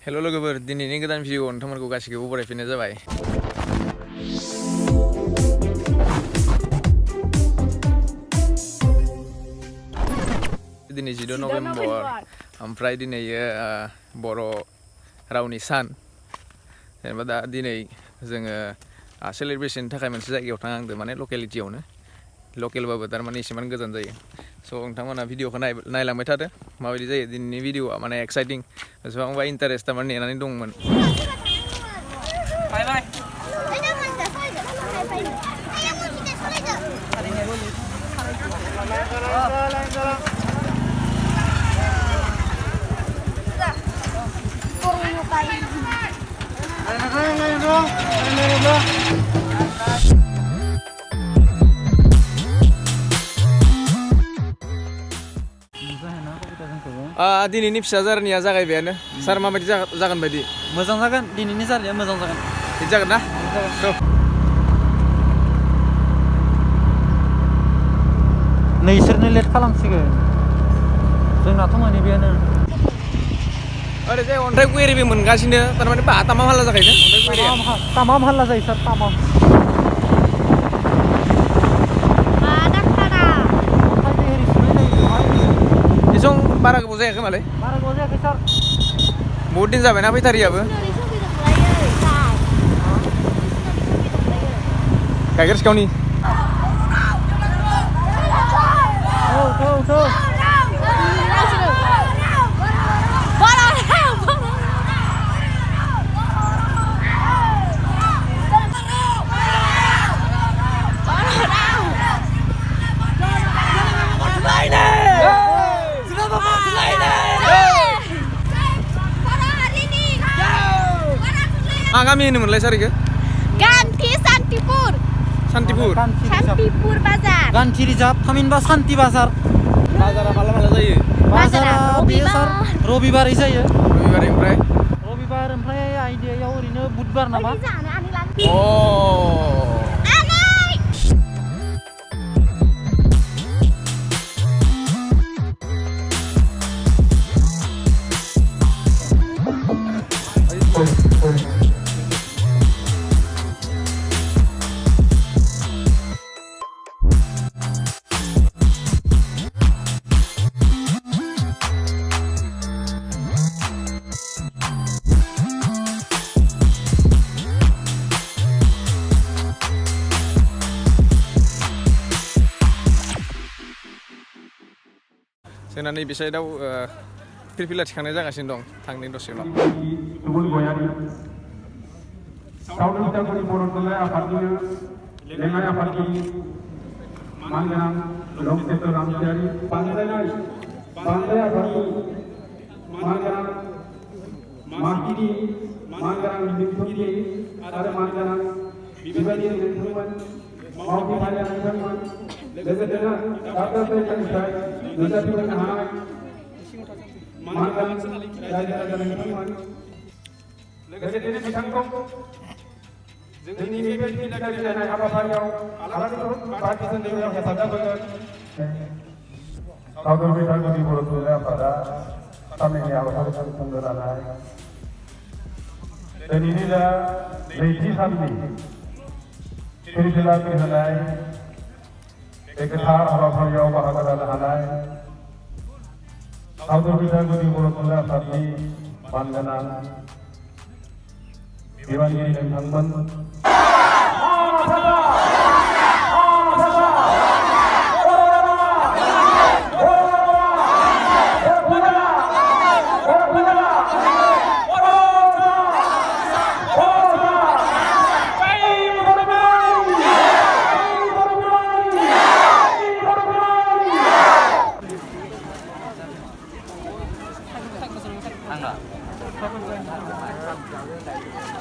हेल' लोगोफोर दिनैनि गोदान भिडिअ नोंथांमोनखौ गासिखौबो बरायफिननाय जाबाय। दिनै 14 नभेम्बर ओमफ्राय दिनै बर' रावनि सान। जेनेबा दा दिनै जोङो सेलिब्रेशननि थाखाय मोनसे जायगायाव थांहांदों, माने लकेलिटियावनो। लकेलबाबो थारमाने एसेबां गोजान जायो। स' नोंथांमोना भिडिअखौ नायलांबाय थादो माबायदि जायो दिनैनि भिडिअआ, माने एक्साइटिं बेसेबांबा इन्टारेस्ट थारमाने नेनानै दंमोन। बाय बाय। दिनैनि फिसा जारनिया जागायबायानो। सार माबायदि जागोन बायदि? मोजां जागोन, दिनैनि जारनिया मोजां जागोन। बिदि जागोन ना? नोंसोरनो लेट खालामसिगोन, जोंनाथ' मोनहैबायानो। ओरैजाय अन्थाइ गुवेरिबो मोनगासिनो, थारमाने तामाम हाल्ला जाखायो अन्थाइ गुवेरिया। तामाम हाल्ला जायो सार, तामाम। एसेबां बारा गोबाव जायाखै मालै? बारा गोबाव जायाखै सार। बहुत दिन जाबायना फैथारियाबो। गाइखेर सिखावनि गामि होनोमोनलाय सार इखो? गान्थि सान्तिपुर। सान्तिपुर बाजार। गान्थि रिजार्भ, थामहिनबा सान्ति बाजार। बाजारा माला जायो? बाजारा बेयो सार रबिबारै जायो। रबिबार ओमफ्राय आइडियायाव ओरैनो बुधबार नामा? जोंना नैबे साइडआव फिरफिला थिखांनाय जागासिनो दं, थांनाय दसे उनाव। सावथुनसाफोरनि बर' थुनलाइ आफादनिनो लेङाइ आफादगिरि मानगोनां लक्ष्मेश्वर रामसियारि, बांद्राय आफादनि मानगोनां मागिरि, मानगोनां बिबुंथिगिरि आरो मानगोनां बिबायदि नोंथांमोन, मावथिगिरि नोंथांमोन, लोगोसेनो दाब दाब जायगानिफ्राय नुजाथिफैनो हानाय मानगोनां रायजो राजा नोंथांमोन, लोगोसेनो बिथांखौ जोंनि बे फिरफिला बिलाइनाय हाबाफारियाव आलासिफोर पार्टिसिपेट खालामनायाव हेफाजाब होगोन। सावथुन बिथांखिनि बर' थुनलाइ आफादा साननैनि हाबाफारिखौ खुंनो लानाय दिनैनि दा नैथि साननि फिरफिला बिरहोनाय बे गोथार हाबाफारियाव बाहागो लानो हानाय सावथुन बिथांखिनि बर' थुनलाइ आफादनि मानगोनां बिबानगिरि नोंथांमोन,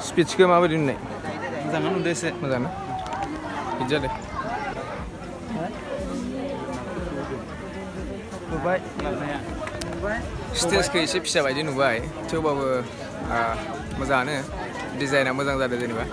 स्पिचखौ माबायदि नुनाय? मोजाङानो नुदों एसे। मोजां ना? बिदि जादों। नुबाय लाबोनाया। स्टेजखौ एसे फिसा बायदि नुबाय, थेवबाबो मोजाङानो, डिजाइना मोजां जादों जेनेबा।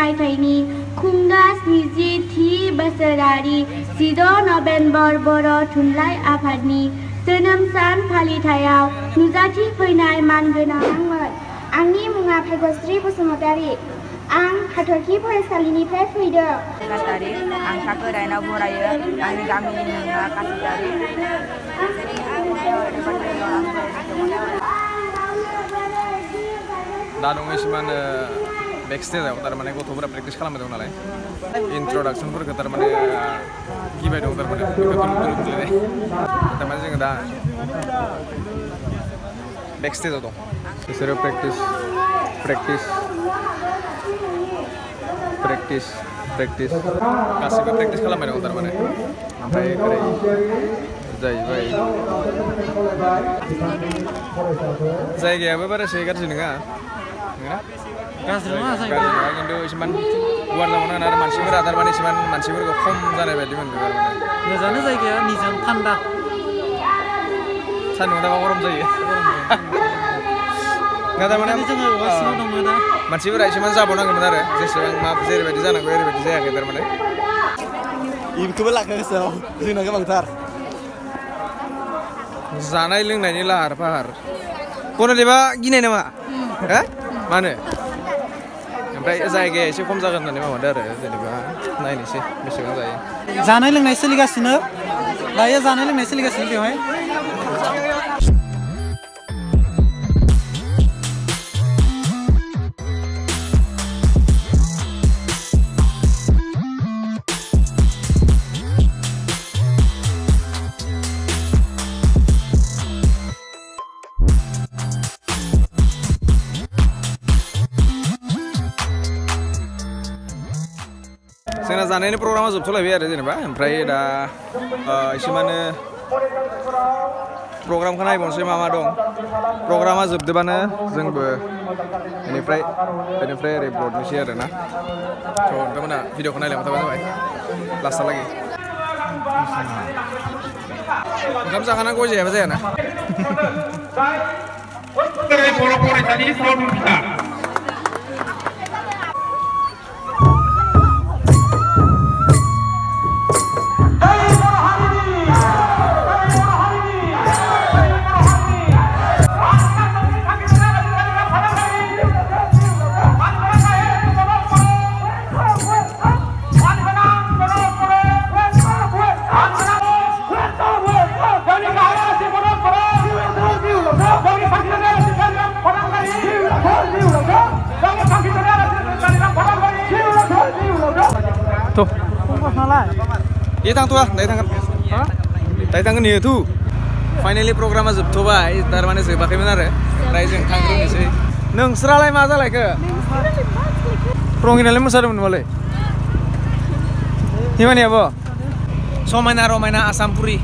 मायथाइनि खुंगा 70थि बोसोरारि 16 नभेम्बर बर' थुनलाइ आफादनि जोनोम सान फालिथायाव नुजाथि फैनाय मानगोनांमोन। आंनि मुङा भाग्यश्री बसुमतारी। आं हाथरखि फरायसालिनिफ्राय फैदों। आं थाखो 9 फरायो। आंनि गामिनि मुङा कासिजारि। दा दङ एसेमान बेक स्टेजाव थारमाने गथ'फोरा प्रेक्टिस खालामबाय दं नालाय इन्ट्रडाक्सनफोरखौ थारमाने गिबाय दं थारमाने थारमाने जोङो दा बेक स्टेजाव दं बिसोरो प्रेक्टिस गासिबो प्रेक्टिस खालामबाय दं थारमाने ओमफ्राय ओरै जाहैबाय जायगायाबो बारा एसे गाज्रि नङा गाज्रि नङा जायगाया खिन्थु एसेमान गुवार जाबावनांगोन आरो मानसिफोरा थारमाने एसेमान मानसिफोरखौ खम जानाय बायदि मोनदों थारमाने मोजाङानो जायगाया निजोम थान्दा सान्दुं दाबा गरम जायो ना थारमाने जोङो सिङाव दङ दा मानसिफोरा एसेमान जाबावनांगौमोन आरो जेसेबां जेरैबायदि जानांगौ ओरैबायदि जायाखै थारमाने इखौबो लाखो गोसोआव जोंना गोबांथार जानाय लोंनायनि लाहार फाहार गणदेबा गिनाय नामा हो मानो ओमफ्राय जायगाया एसे खम जागोन होननानै माबादो आरो जेनेबा नायनोसै बेसेबां जायो जानाय लोंनाय सोलिगासिनो दायो जानाय लोंनाय सोलिगासिनो बेवहाय जोंना जानायनि प्रग्रामा जोबथ'लायबाय आरो जेनेबा ओमफ्राय दा एसेमानो प्रग्रामखौ नायबावनोसै मा मा दं प्रग्रामा जोबदोबानो जोंबो बेनिफ्राय ओरै ब्लडनोसै आरो ना थ' नोंथांमोना भिडिअखौ नायलांबाय थाबानो जाबाय लास्टहालागै ओंखाम जाखानांगौ जायाबा जायाना बर' फरायसालि सावथुन बिथा tuh iya tangtua dari tangan nih tuh finally programnya जोबथ'बाय थारमाने जोबाखैमोन आरो ओमफ्राय जों थांग्रोनोसै नोंस्रालाय मा जालायखो रंगिनालाय मोसादोंमोन नामालै हिमानि आब' समायना रमायना आसामपुरि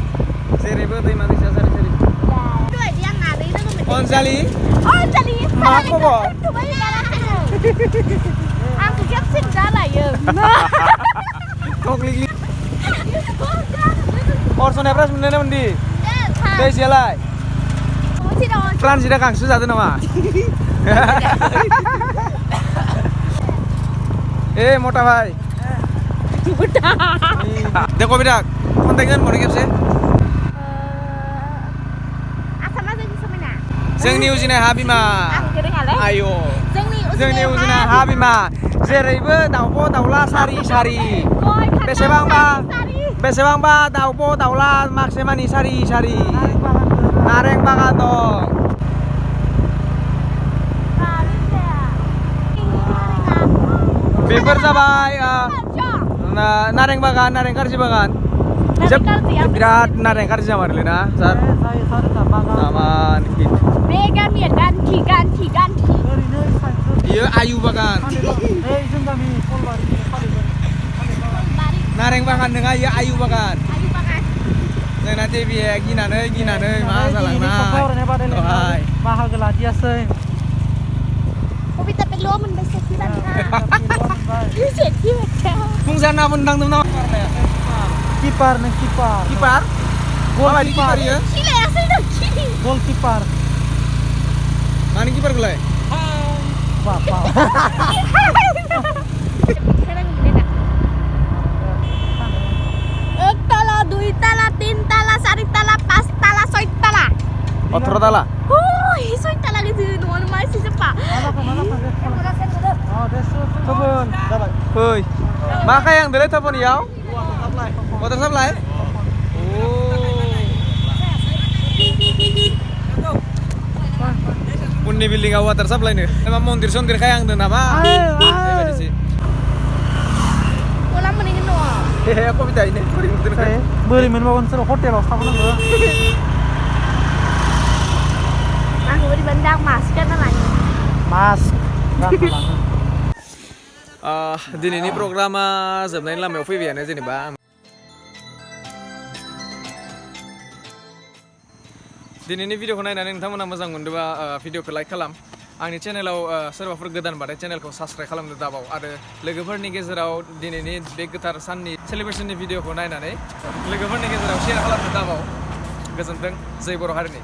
जेरैबो दैमा दैसा सारि सारि अनजालि मा खबर आंखौ खेबसे जालायो Kok Orson Evers मोननाय मोनदि दैसेयालाय ट्रान्जिटआ गांसो जादों नामा ए मोटा भाई देखो बेटा कन्टेक्ट मोनो खेबसे जोंनि उजिनाय हा बिमा आयो जोंनि उजिनाय हा बिमा जेरैबो दाउब' दाउला सारि सारि बेसेबांबा दाउब' दाउला माखासे मानि सारि सारि नारें बागान दं बेफोर जाबाय नारें बागान नारें कारजि बागान बिराद नारें कारजि जामारोलै ना सार aman gitu Mega Mir ganti iya ayu bagan nareng bagan dengan iya ayu bagan जों nanti biaya ginane masalahna hai bahagia ladiasnya Kopi tapi lo mendesak kiran Iset kiran Fungsiana bundang tuh nama kiper gol kiper ya Kile asal dah kili gol kiper mana kiper gulai bapak Sekarang gini nak. Ek tala, dui tala, tin tala, sari tala, pas tala, soy tala. 18 tala. Hui, soy tala gitu. Nuan masih cepat. Oh, desuk. Kebun. Dapat. Heuy. Maka yang dari telepon yau? Water supply. Punni building water supply nih. Emang montir kayak yang nama. Ulang mendingin nuan. Hehe, aku minta ini. Saya beri minum konser hotel loh, sama nggak? Aku di bandang mas kan namanya. Mas. Din ini program sebenarnya lah mau video nih sini bang. Din ini video kena nanya ntamu nama zangun dua video ke like kalam. Angin channel serba pergedan pada channel ko subscribe kalam dua bau. Ada legeper nih gezerau din ini begitar sunny celebration video kena nanya. Legeper nih gezerau share kalam dua bau. Gezenteng zai boro hari ini.